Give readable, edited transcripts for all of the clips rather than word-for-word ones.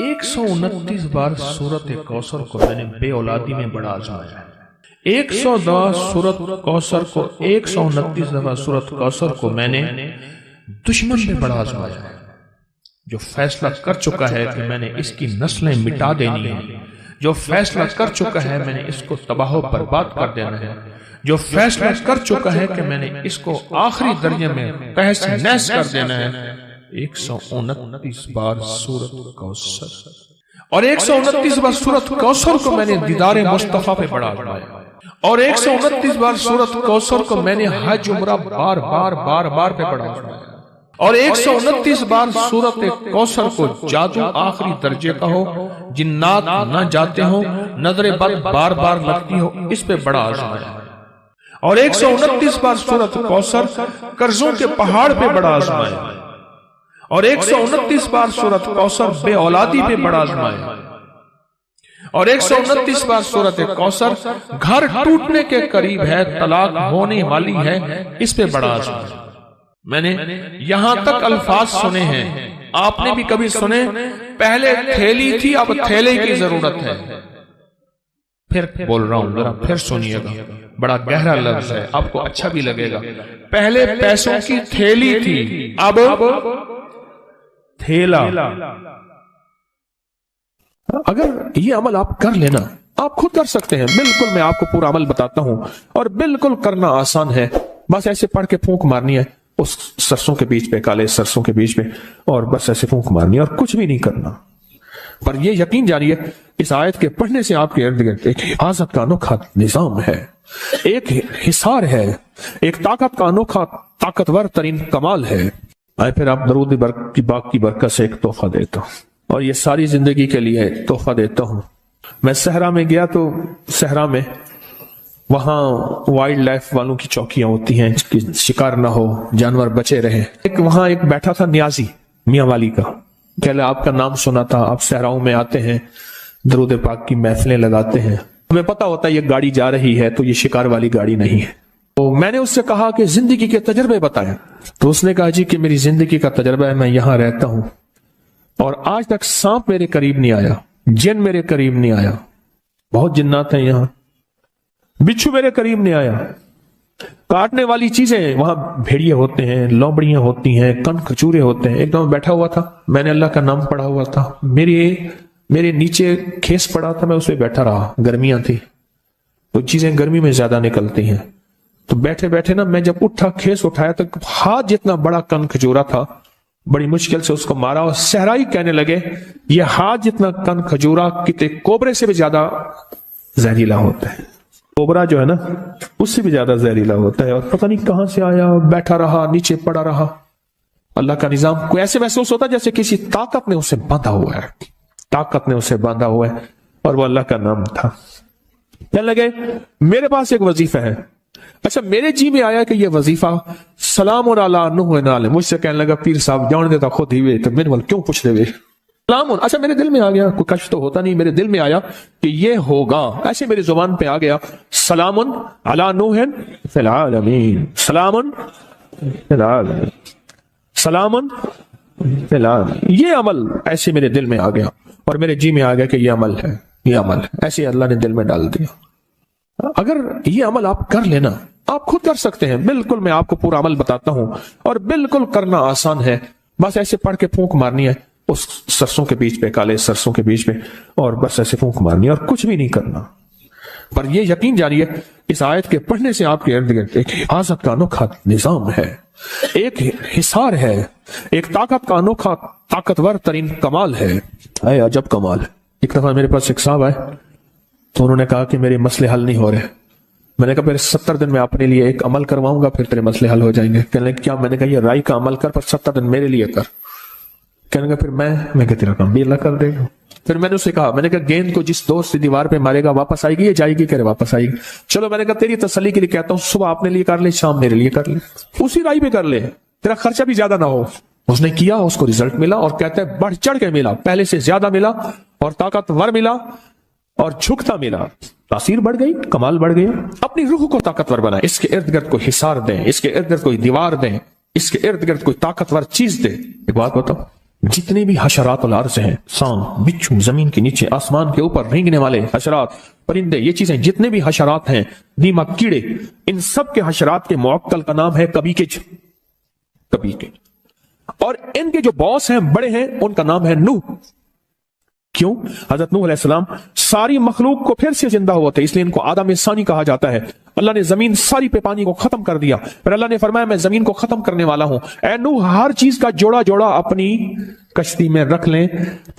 129 बार सूरत कौसर को मैंने बे औलादी में बड़ा आजमाया है। 110 सूरत कौसर को 129 दफा सूरत कौसर को मैंने दुश्मन में बड़ा आजमाया है। जो फैसला कर चुका है कि मैंने इसकी नस्लें मिटा देनी है, जो फैसला कर चुका है मैंने इसको तबाह बर्बाद कर देना है, जो फैसला कर चुका है कि मैंने इसको आखिरी दर्जे में तहस नहस कर देना है। 129 बार सूरत कौसर और 129 बार सूरत कौसर को मैंने दीदारे मुस्तफा पे बड़ा आजमाया और 129 बार सूरत कौसर को मैंने हज उम्रा बार बार बार बार पे बड़ा आजमाया और 129 बार सूरत कौसर को जादू आखिरी दर्जे का हो, जिन्नात न जाते हो, नजर बद बार बार लगती हो, इस पे बड़ा आजमाया और 129 बार सूरत कौसर कर्जों के पहाड़ पे बड़ा आजमाया और 129 बार सूरत कौसर बे औलादी पे बड़ा आजमाया और 129 बार सूरत कौसर घर टूटने के करीब है, तलाक होने वाली है, इस पे बड़ा आजमाया। मैंने यहां तक अल्फाज सुने हैं, आपने भी कभी सुने, पहले थैली थी अब थैले की जरूरत है। फिर बोल रहा हूं, जरा फिर सुनिएगा, बड़ा गहरा लफ्ज है, आपको अच्छा भी लगेगा। पहले पैसों की थैली थी, अब थैला। अगर ये अमल आप कर लेना, आप खुद कर सकते हैं, बिल्कुल मैं आपको पूरा अमल बताता हूं और बिल्कुल करना आसान है। बस ऐसे पढ़ के फूंक मारनी है उस सरसों के बीच पे, काले सरसों के बीच में, और बस ऐसे फूंक मारनी है और कुछ भी नहीं करना। पर यह यकीन जानिए, इस आयत के पढ़ने से आपके इर्द गिर्द एक हिफाजत का अनोखा निजाम है, एक हिसार है, एक ताकत का अनोखा ताकतवर तरीन कमाल है। आए फिर आप दरूद की बाग की बरकत से एक तोहफा देता हूं और ये सारी जिंदगी के लिए तोहफा देता हूं। मैं सहरा में गया तो सहरा में वहां वाइल्ड लाइफ वालों की चौकियां होती हैं कि शिकार ना हो, जानवर बचे रहे। वहां एक बैठा था न्याजी मियां वाली का, कहले आपका नाम सुना था, आप सहराओं में आते हैं, दरूद पाक की महफिलें लगाते हैं, हमें पता होता है ये गाड़ी जा रही है तो ये शिकार वाली गाड़ी नहीं है। तो मैंने उससे कहा कि जिंदगी के तजर्बे बताएं, तो उसने कहा जी कि मेरी जिंदगी का तजर्बा है, मैं यहां रहता हूं और आज तक सांप मेरे करीब नहीं आया, जिन मेरे करीब नहीं आया, बहुत जिन्नात हैं यहां, बिच्छू मेरे करीब नहीं आया, काटने वाली चीजें वहां भेड़िए होते हैं, लोमड़ियां होती हैं, कन खचूरे होते हैं। एकदम बैठा हुआ था, मैंने अल्लाह का नाम पढ़ा हुआ था, मेरे नीचे खेस पड़ा था, मैं उस पर बैठा रहा, गर्मियां थी तो चीजें गर्मी में ज्यादा निकलती हैं। तो बैठे बैठे ना मैं जब उठा, खेस उठाया तो हाथ जितना बड़ा कन खजूरा था, बड़ी मुश्किल से उसको मारा और सहराई कहने लगे ये हाथ जितना कन खजूरा कितने कोबरे से भी ज्यादा जहरीला होता है। कोबरा जो है ना उससे भी ज्यादा जहरीला होता है। और पता नहीं कहां से आया, बैठा रहा, नीचे पड़ा रहा। अल्लाह का निजाम को ऐसे महसूस होता है जैसे किसी ताकत ने उसे बांधा हुआ है, ताकत ने उसे बांधा हुआ है, और वो अल्लाह का नाम था। कहने लगे मेरे पास एक वजीफा है। अच्छा, मेरे जी में आया कि ये वजीफा सलाम अला नूह नाले, मुझसे कहने लगा पीर साहब जान देता खुद ही वे, तो मेरे वाल क्यों पूछ दे। सलाम, अच्छा मेरे दिल में आ गया, कोई कष्ट तो होता नहीं, मेरे दिल में आया कि ये होगा, ऐसे मेरी जुबान पे आ गया, सलामुन अला नूहन फिल आलमीन, सलामुन फिल आलमीन, सलामुन फिल आलमीन। ये अमल ऐसे मेरे दिल में आ गया और मेरे जी में आ गया कि ये अमल है, ये अमल है, ऐसे अल्लाह ने दिल में डाल दिया। अगर ये अमल आप कर लेना, आप खुद कर सकते हैं, बिल्कुल मैं आपको पूरा अमल बताता हूं और बिल्कुल करना आसान है। बस ऐसे पढ़ के फूंक मारनी है उस सरसों के बीच पे, काले सरसों के बीच में, और बस ऐसे फूंक मारनी है और कुछ भी नहीं करना। पर यह यकीन जानिए, इस आयत के पढ़ने से आपके इर्द गिर्द एक हिफाजत का अनोखा निजाम है, एक हिसार है, एक ताकत का अनोखा ताकतवर तरीन कमाल है। आए अजब कमाल। एक दफा मेरे पास एक साहब आए तो उन्होंने कहा कि मेरे मसले हल नहीं हो रहे। मैंने कहा फिर 70 दिन में अपने लिए एक अमल करवाऊंगा, फिर तेरे मसले हल हो जाएंगे। कहने क्या? मैंने कहा ये राई का अमल कर, पर 70 दिन मेरे लिए कर। कहने का फिर मैं कहा तेरा काम भी अल्लाह कर देगा। फिर मैंने उससे कहा, मैंने कहा गेंद को जिस दोस्त से दीवार पे मारेगा वापस आएगी या जाएगी? कह रहे वापस आएगी। चलो मैंने कहा तेरी तसल्ली के लिए कहता हूँ, सुबह अपने लिए कर ले, शाम मेरे लिए कर ले, उसी राई पे कर ले, तेरा खर्चा भी ज्यादा ना हो। उसने किया, उसको रिजल्ट मिला और कहता है बढ़ चढ़ के मिला, पहले से ज्यादा मिला और ताकतवर मिला और झुकता मिला। तासीर बढ़ गई, कमाल बढ़ गया। अपनी रूह को ताकतवर बनाए, इसके इर्द गिर्द कोई हिसार दें, इसके इर्द गिर्द कोई दीवार दें, इसके इर्द गिर्द कोई ताकतवर चीज दे। एक बात बताओ, जितने भी हशरात अल अर्ज़ हैं, सांप, बिच्छू, जमीन के नीचे, आसमान के ऊपर रेंगने वाले हशरात, परिंदे, ये चीजें जितने भी हशरात हैं, दीमक, कीड़े, इन सब के हशरात के मुअक्कल का नाम है कबीकिज, कबीकिज। और इनके जो बॉस हैं, बड़े हैं, उनका नाम है नूह। क्यों? हजरत नूह अलैहिस्सलाम सारी मखलूक को फिर से जिंदा हुआ थे, इसलिए इनको आदम सानी कहा जाता है। अल्लाह ने जमीन सारी पे पानी को खत्म कर दिया, फिर अल्लाह ने फरमाया मैं जमीन को खत्म करने वाला हूं, ऐ नूह हर चीज का जोड़ा जोड़ा अपनी कश्ती में रख लें।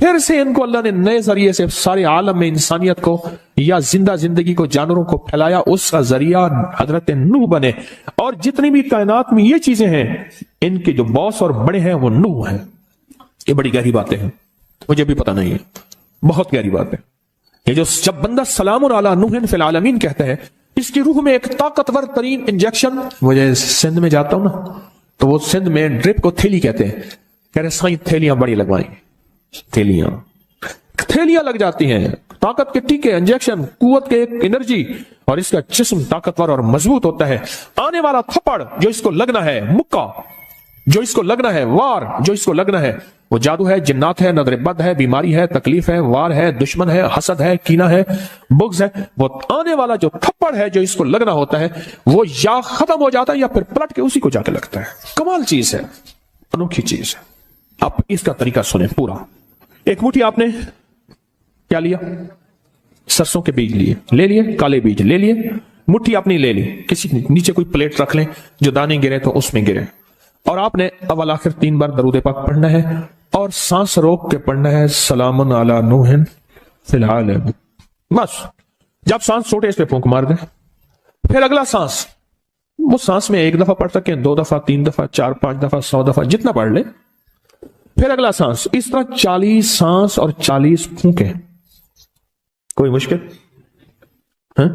फिर से इनको अल्लाह ने नए जरिए से सारे आलम में इंसानियत को या जिंदा जिंदगी को, जानवरों को फैलाया, उसका जरिया हजरत नूह बने। और जितनी भी कायनात में ये चीजें हैं, इनके जो बॉस और बड़े हैं वो नूह हैं। ये बड़ी गहरी बातें हैं, मुझे भी पता नहीं है, बहुत गहरी बात है ये। जो जब बंदा सलामुन अला नूहिन फिल आलमीन कहता है, इसकी रूह में एक ताकतवर तरीन इंजेक्शन। मुझे सिंध में जाता हूं ना, तो वो सिंध में ड्रिप को थैली कहते हैं, कह रहे साईं थैलियां बड़ी लगवाई, थैलियां लग जाती हैं, ताकत के टीके, इंजेक्शन, कुव्वत के एक एनर्जी, और इसका जिस्म ताकतवर और मजबूत होता है। आने वाला थप्पड़ जो इसको लगना है, मुक्का जो इसको लगना है, वार जो इसको लगना है, वो जादू है, जिन्नात है, नजर बद है, बीमारी है, तकलीफ है, वार है, दुश्मन है, हसद है, कीना है, बुग़्ज़ है। वो आने वाला जो थप्पड़ है जो इसको लगना होता है, वो या खत्म हो जाता है या फिर पलट के उसी को जाके लगता है। कमाल चीज है, अनोखी चीज है। आप इसका तरीका सुने पूरा। एक मुट्ठी आपने क्या लिया? सरसों के बीज लिए, ले लिए, काले बीज ले लिए, मुट्ठी आपने ले ली, किसी नीचे कोई प्लेट रख लें, जो दाने गिरे तो उसमें गिरे, और आपने अव्वल आखिर 3 बार दरूद पाक पढ़ना है, और सांस रोक के पढ़ना है, सलामुन अला नूहिन फिल आलमीन। बस जब सांस छोटे, इस पे फूंक मार दें, फिर अगला सांस, वो सांस में 1 दफा पढ़ सकें, 2 दफा, 3 दफा, 4, 5 दफा, 100 दफा, जितना पढ़ ले, फिर अगला सांस। इस तरह 40 सांस और 40 फूंके। कोई मुश्किल है?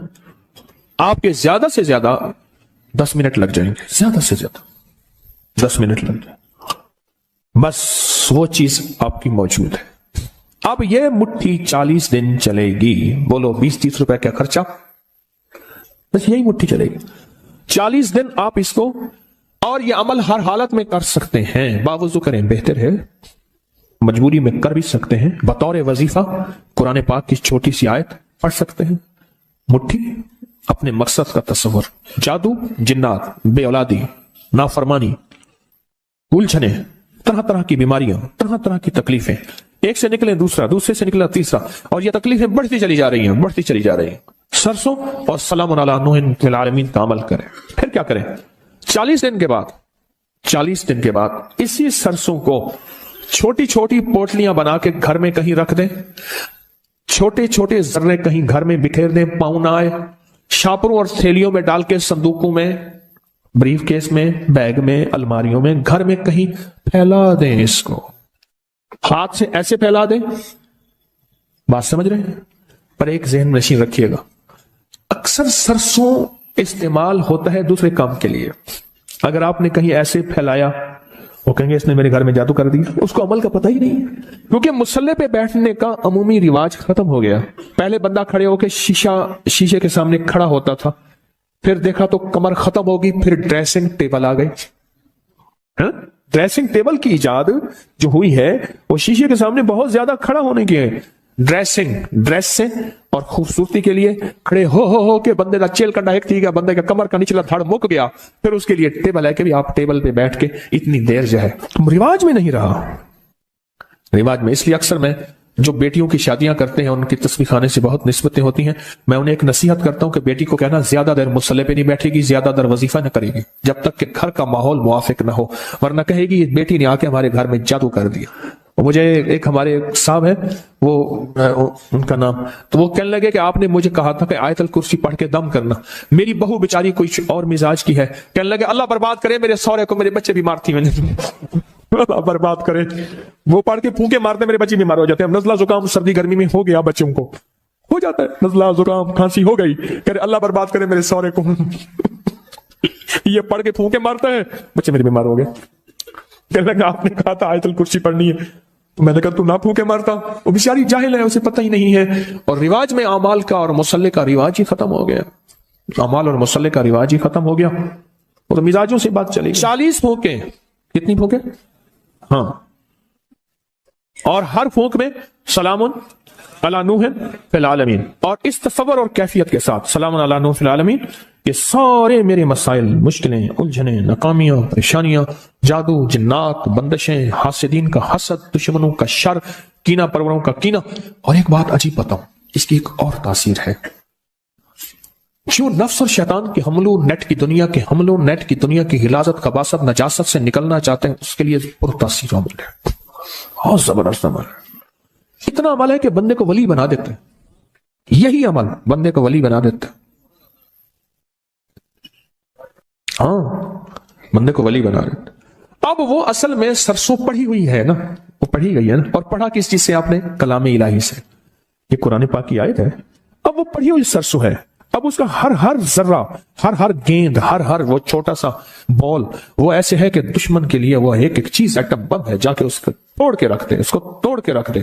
आपके ज्यादा से ज्यादा 10 मिनट लग जाएंगे, ज्यादा से ज्यादा 10 मिनट लग जाए, बस वो चीज आपकी मौजूद है। अब ये मुट्ठी 40 दिन चलेगी। बोलो 20-30 रुपए का खर्चा, बस यही मुट्ठी चलेगी 40 दिन। आप इसको, और ये अमल हर हालत में कर सकते हैं, बावजू करें बेहतर है, मजबूरी में कर भी सकते हैं। बतौर वजीफा कुरान पाक की छोटी सी आयत पढ़ सकते हैं। मुट्ठी, अपने मकसद का तस्वर, जादू, जिन्नात, बेऔलादी, नाफरमानी, उलझने, तरह तरह की बीमारियां, तरह तरह की तकलीफें, एक से निकले दूसरा, दूसरे से निकला तीसरा, और ये तकलीफें बढ़ती चली जा रही हैं, बढ़ती चली जा रही हैं। सरसों और सलामुन अला नूहिन फिल आलमीन का अमल करें। फिर क्या करें? 40 दिन के बाद, 40 दिन के बाद इसी सरसों को छोटी छोटी पोटलियां बना के घर में कहीं रख दें, छोटे छोटे जर्रे कहीं घर में बिखेर दें, पाँव ना आए, शापरों और थैलियों में डाल के, संदूकों में, ब्रीफ केस में, बैग में, अलमारियों में, घर में कहीं फैला दें। इसको हाथ से ऐसे फैला दें, बात समझ रहे हैं? पर एक ज़हन नशीन रखिएगा, अक्सर सरसों इस्तेमाल होता है दूसरे काम के लिए। अगर आपने कहीं ऐसे फैलाया, वो कहेंगे इसने मेरे घर में जादू कर दिया, उसको अमल का पता ही नहीं है, क्योंकि मुसल्ले पे बैठने का अमूमी रिवाज खत्म हो गया। पहले बंदा खड़े होकर शीशे के सामने खड़ा होता था, फिर देखा तो कमर खत्म होगी, फिर ड्रेसिंग टेबल आ गई। ड्रेसिंग टेबल की इजाद जो हुई है वो शीशे के सामने बहुत ज्यादा खड़ा होने की है। ड्रेस से और खूबसूरती के लिए खड़े हो के बंदे का चेल कंडा एक थी गया, बंदे का कमर का निचला धड़ मुक गया, फिर उसके लिए टेबल है कि भी आप टेबल पे बैठ के इतनी देर जो है, तुम रिवाज में नहीं रहा। रिवाज में इसलिए अक्सर मैं जो बेटियों की शादियां करते हैं, उनकी तस्वीर खाने से बहुत निस्बतें होती हैं, मैं उन्हें एक नसीहत करता हूं कि बेटी को कहना ज्यादा देर मुसल्ले पे नहीं बैठेगी, ज्यादा देर वजीफा न करेगी, जब तक कि घर का माहौल मुआफिक ना हो, वरना कहेगी ये बेटी ने आके हमारे घर में जादू कर दिया। मुझे एक हमारे साहब है, वो उनका नाम, तो वो कहने लगे कि आपने मुझे कहा था कि आयतल कुर्सी पढ़ के दम करना। मेरी बहू बेचारी कोई और मिजाज की है, कहने लगे अल्लाह बर्बाद करे मेरे सौरे को, मेरे बच्चे बीमार थी, मैंने अल्लाह बर्बाद करे, वो पढ़ के फूंके मारते मेरे बच्चे बीमार हो जाते हैं। नजला जुकाम सर्दी गर्मी में हो गया, बच्चों को हो जाता है नजला जुकाम खांसी हो गई, कह अल्लाह बर्बाद करे मेरे सौरे को ये पढ़ के फूंके मारता है, बच्चे मेरे बीमार हो गए। कहने लगा आपने कहा था आयतल कुर्सी पढ़नी है, तो मैंने कहा तू ना फूंके मारता। वो बेचारी जाहिल है, उसे पता ही नहीं है। और रिवाज में अमाल का और मुसल्ले का रिवाज ही खत्म हो गया, अमाल और मुसल्ले का रिवाज ही खत्म हो गया, वो तो मिजाजों से बात चलेगी। 40 फूंके, कितनी फूंके? हाँ اور ہر پھونک میں سلام علی نوح فی العالمین، اور اس تصور اور کیفیت کے ساتھ سلام علی نوح فی العالمین کہ سارے میرے مسائل، مشکلیں، الجھنیں، ناکامیاں، پریشانیاں، جادو، جنات، بندشیں، حاسدین کا حسد، دشمنوں کا شر، کینہ پروروں کا کینہ۔ اور ایک بات عجیب بتاؤں، اس کی ایک اور تاثیر ہے، جو نفس اور شیطان کے حملوں نیٹ کی دنیا کے حملوں، نیٹ کی دنیا کی غلاظت، خباثت، نجاست سے نکلنا چاہتے ہیں، اس کے لیے پر تاثیر عمل ہے، بہت زبردست عمل ہے۔ اتنا عمل ہے کہ بندے کو ولی بنا دیتے ہیں، یہی عمل بندے کو ولی بنا دیتے ہیں، ہاں بندے کو ولی بنا دیتے ہیں۔ اب وہ اصل میں سرسوں پڑھی ہوئی ہے نا، وہ پڑھی گئی ہے نا، اور پڑھا کس چیز سے آپ نے؟ کلام الہی سے، یہ قرآن پاک کی آیت ہے۔ اب وہ پڑھی ہوئی سرسوں ہے، اب اس کا ہر ذرہ، ہر گیند، ہر وہ چھوٹا سا بال، وہ ایسے ہے کہ دشمن کے لیے وہ ایک چیز ایٹم بم ہے، جا کے اس کو توڑ کے رکھ دے، اس کو توڑ کے رکھ دے،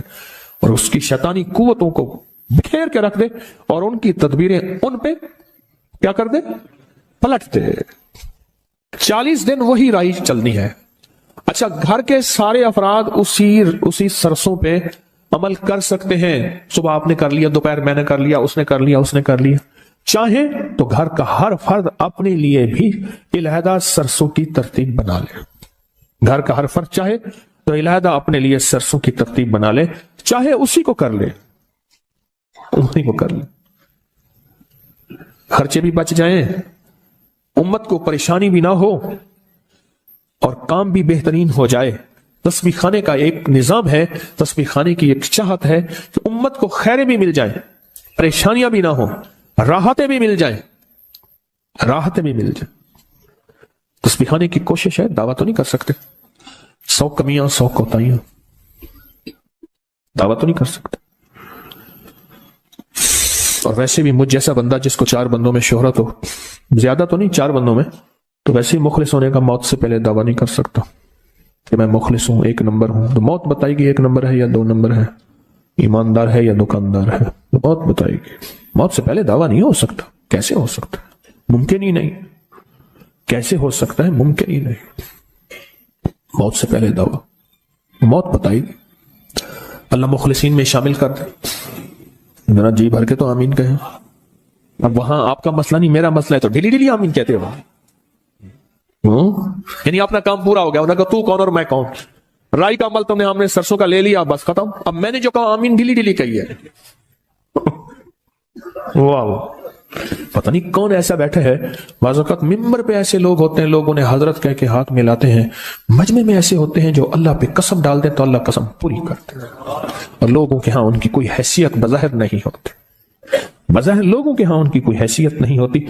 اور اس کی شیطانی قوتوں کو بکھیر کے رکھ دے، اور ان کی تدبیریں ان پہ کیا کر دے؟ پلٹ دے۔ 40 دن وہی رائی چلنی ہے۔ اچھا، گھر کے سارے افراد اسی سرسوں پہ عمل کر سکتے ہیں، صبح آپ نے کر لیا، دوپہر میں نے کر لیا، اس نے کر لیا، اس نے کر لیا۔ چاہے تو گھر کا ہر فرد اپنے لیے بھی علیحدہ سرسوں کی ترتیب بنا لے، گھر کا ہر فرد چاہے تو علیحدہ اپنے لیے سرسوں کی ترتیب بنا لے، چاہے اسی کو کر لے، اسی کو کر لے، خرچے بھی بچ جائیں، امت کو پریشانی بھی نہ ہو، اور کام بھی بہترین ہو جائے۔ تسبیح خانے کا ایک نظام ہے، تسبیح خانے کی ایک چاہت ہے کہ امت کو خیریں بھی مل جائیں، پریشانیاں بھی نہ ہوں، راحتیں بھی مل جائیں، راحتیں بھی مل جائیں۔ تسبیح خانے کی کوشش ہے، دعویٰ تو نہیں کر سکتے، 100 کمیاں 100 کوتاہیاں، دعویٰ تو نہیں کر سکتے۔ اور ویسے بھی مجھ جیسا بندہ جس کو 4 بندوں میں شہرت ہو، زیادہ تو نہیں 4 بندوں میں، تو ویسے ہی مخلص ہونے کا موت سے پہلے دعویٰ نہیں کر سکتا کہ میں مخلص ہوں، 1 نمبر ہوں۔ تو موت بتائے گی 1 نمبر ہے یا 2 نمبر ہے، ایماندار ہے یا دکاندار ہے، تو موت بتائے گی۔ موت سے پہلے دعویٰ نہیں ہو سکتا، کیسے ہو سکتا ہے؟ ممکن ہی نہیں، کیسے ہو سکتا ہے؟ ممکن ہی نہیں، موت سے پہلے دعویٰ، موت بتائے گی۔ اللہ مخلصین میں شامل کر دے، ذرا جی بھر کے تو آمین کہیں۔ اب وہاں آپ کا مسئلہ نہیں، میرا مسئلہ ہے، تو ڈیلی آمین کہتے ہو، یعنی اپنا کام پورا ہو گیا، انہوں نے کہا تو کون اور میں کون، رائی کا عمل تم نے، ہم نے سرسوں کا لے لیا، بس ختم۔ اب میں نے جو کہا آمین ڈیلی کہی ہے۔ واہ، پتہ نہیں کون ایسا بیٹھا ہے، بعض اوقات ممبر پہ ایسے لوگ ہوتے ہیں، لوگ انہیں حضرت کہہ کے ہاتھ ملاتے ہیں، مجمع میں ایسے ہوتے ہیں جو اللہ پہ قسم ڈال دیں تو اللہ قسم پوری کرتے ہیں، اور لوگوں کے ہاں ان کی کوئی حیثیت بظاہر نہیں ہوتی، بظاہر لوگوں کے ہاں ان کی کوئی حیثیت نہیں ہوتی،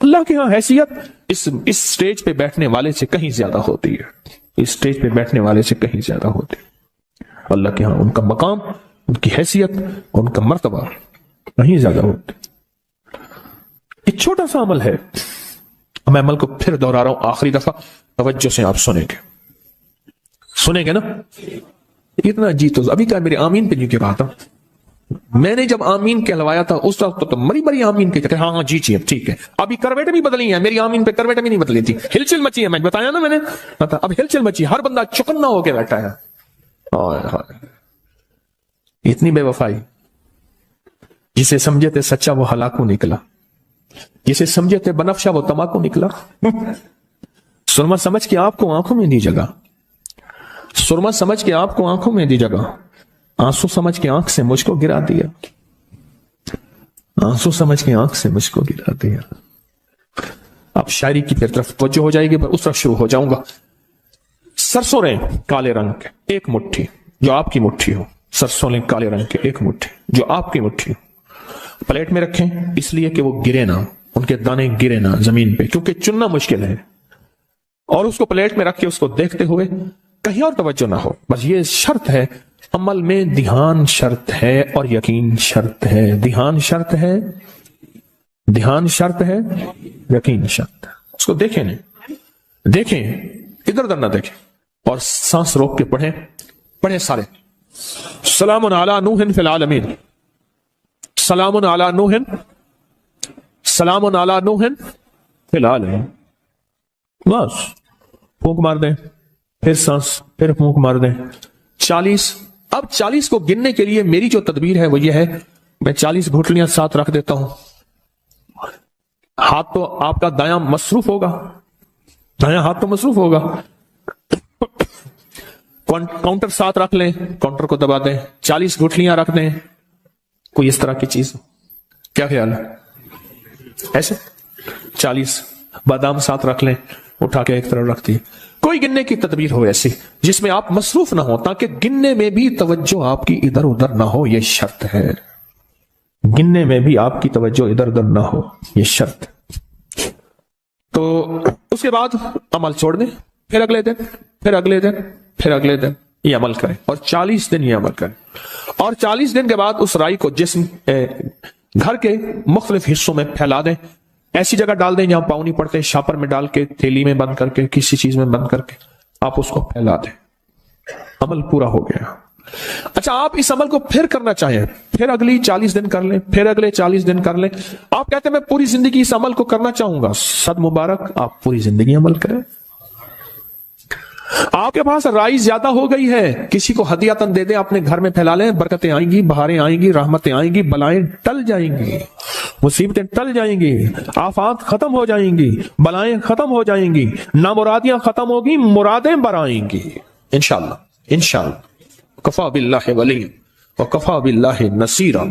اللہ کے ہاں حیثیت اس سٹیج پہ بیٹھنے والے سے کہیں زیادہ ہوتی ہے، اس سٹیج پہ بیٹھنے والے سے کہیں زیادہ ہوتی ہے، اللہ کے ہاں ان کا مقام، ان کی حیثیت، ان کا مرتبہ کہیں زیادہ ہوتی ہے۔ ایک چھوٹا سا عمل ہے، میں عمل کو پھر دہرا رہا ہوں آخری دفعہ، توجہ سے آپ سنیں گے نا؟ اتنا جی تو ابھی کیا میرے آمین پہ نہیں کہہ رہا تھا، میں نے جب آمین کہلوایا تھا اس وقت تو مری آمین کہ ہاں جی ٹھیک ہے، ابھی کرویٹیں بھی بدلی ہیں، میری آمین پہ کرویٹیں بھی نہیں بدلی تھی، ہلچل مچی ہے، میں بتایا نا میں نے، اب ہلچل مچی، ہر بندہ چکنا ہو کے بیٹھا ہے۔ اتنی بے وفائی، جسے سمجھے تھے سچا وہ ہلاکو نکلا، جسے سمجھے تھے بنفشا وہ تماکو نکلا۔ سرما سمجھ کے آپ کو آنکھوں میں دی جگہ، سرما سمجھ کے آپ کو آنکھوں میں دی جگہ، آنسو سمجھ کے آنکھ سے مجھ کو گرا دیا، آنسو سمجھ کے آنکھ سے مجھ کو گرا دیا۔ اب شاعری کی پھر طرف توجہ ہو جائے گی، پر اس وقت شروع ہو جاؤں گا۔ سرسوں رے کالے رنگ کے ایک مٹھی، جو آپ کی مٹھی ہو، سرسوں لیں کالے رنگ کے ایک مٹھی جو آپ کی مٹھی ہو، پلیٹ میں رکھیں اس لیے کہ وہ گرے نہ، ان کے دانے گرے نہ زمین پہ، کیونکہ چننا مشکل ہے، اور اس کو پلیٹ میں رکھ کے اس کو دیکھتے ہوئے کہیں اور توجہ نہ ہو، بس یہ شرط ہے عمل میں، دھیان شرط ہے اور یقین شرط ہے، دھیان شرط ہے، دھیان شرط ہے، یقین شرط ہے۔ اس کو دیکھیں نہیں، دیکھیں ادھر ادھر نہ دیکھیں، اور سانس روک کے پڑھیں سارے، سلام علی نوح فی العالمین، سلام علی نوح، سلام علی نوح فی العالمین، بس پھونک مار دیں، پھر سانس، پھر پھونک مار دیں، 40 اب 40 کو گننے کے لیے میری جو تدبیر ہے وہ یہ ہے، میں 40 گھٹلیاں ساتھ رکھ دیتا ہوں. ہاتھ تو آپ کا دایاں مصروف ہوگا، دایاں ہاتھ تو مصروف ہوگا. کاؤنٹر ساتھ رکھ لیں، کاؤنٹر کو دبا دیں، 40 گھٹلیاں رکھ دیں، کوئی اس طرح کی چیز. کیا خیال ہے؟ ایسے 40 بادام ساتھ رکھ لیں، اٹھا کے ایک طرف رکھ دی. کوئی گننے کی تدبیر ہو ایسی جس میں آپ مصروف نہ ہو، تاکہ گننے میں بھی توجہ آپ کی ادھر ادھر نہ ہو، یہ شرط ہے. گننے میں بھی آپ کی توجہ ادھر ادھر نہ ہو، یہ شرط. تو اس کے بعد عمل چھوڑ دیں، پھر اگلے دن، پھر اگلے دن، پھر اگلے دن یہ عمل کریں، اور 40 دن یہ عمل کریں. اور 40 دن کے بعد اس رائی کو جسم گھر کے مختلف حصوں میں پھیلا دیں. ایسی جگہ ڈال دیں جہاں پاؤں نہیں پڑتے، شاپر میں ڈال کے، تھیلی میں بند کر کے، کسی چیز میں بند کر کے آپ اس کو پھیلا دیں. عمل پورا ہو گیا. اچھا، آپ اس عمل کو پھر کرنا چاہیں، پھر اگلی 40 دن کر لیں، پھر اگلے 40 دن کر لیں. آپ کہتے ہیں میں پوری زندگی اس عمل کو کرنا چاہوں گا، صد مبارک، آپ پوری زندگی عمل کریں. آپ کے پاس رائی زیادہ ہو گئی ہے، کسی کو ہدیاتاً دے دیں، اپنے گھر میں پھیلا لیں، برکتیں آئیں گی، بہاریں آئیں گی، رحمتیں آئیں گی، بلائیں ٹل جائیں گی، مصیبتیں ٹل جائیں گی، آفات ختم ہو جائیں گی، بلائیں ختم ہو جائیں گی، نامرادیاں ختم ہوگی، مرادیں برآئیں گی انشاءاللہ. انشاءاللہ. کفا باللہ ولی وکفا باللہ نصیرا.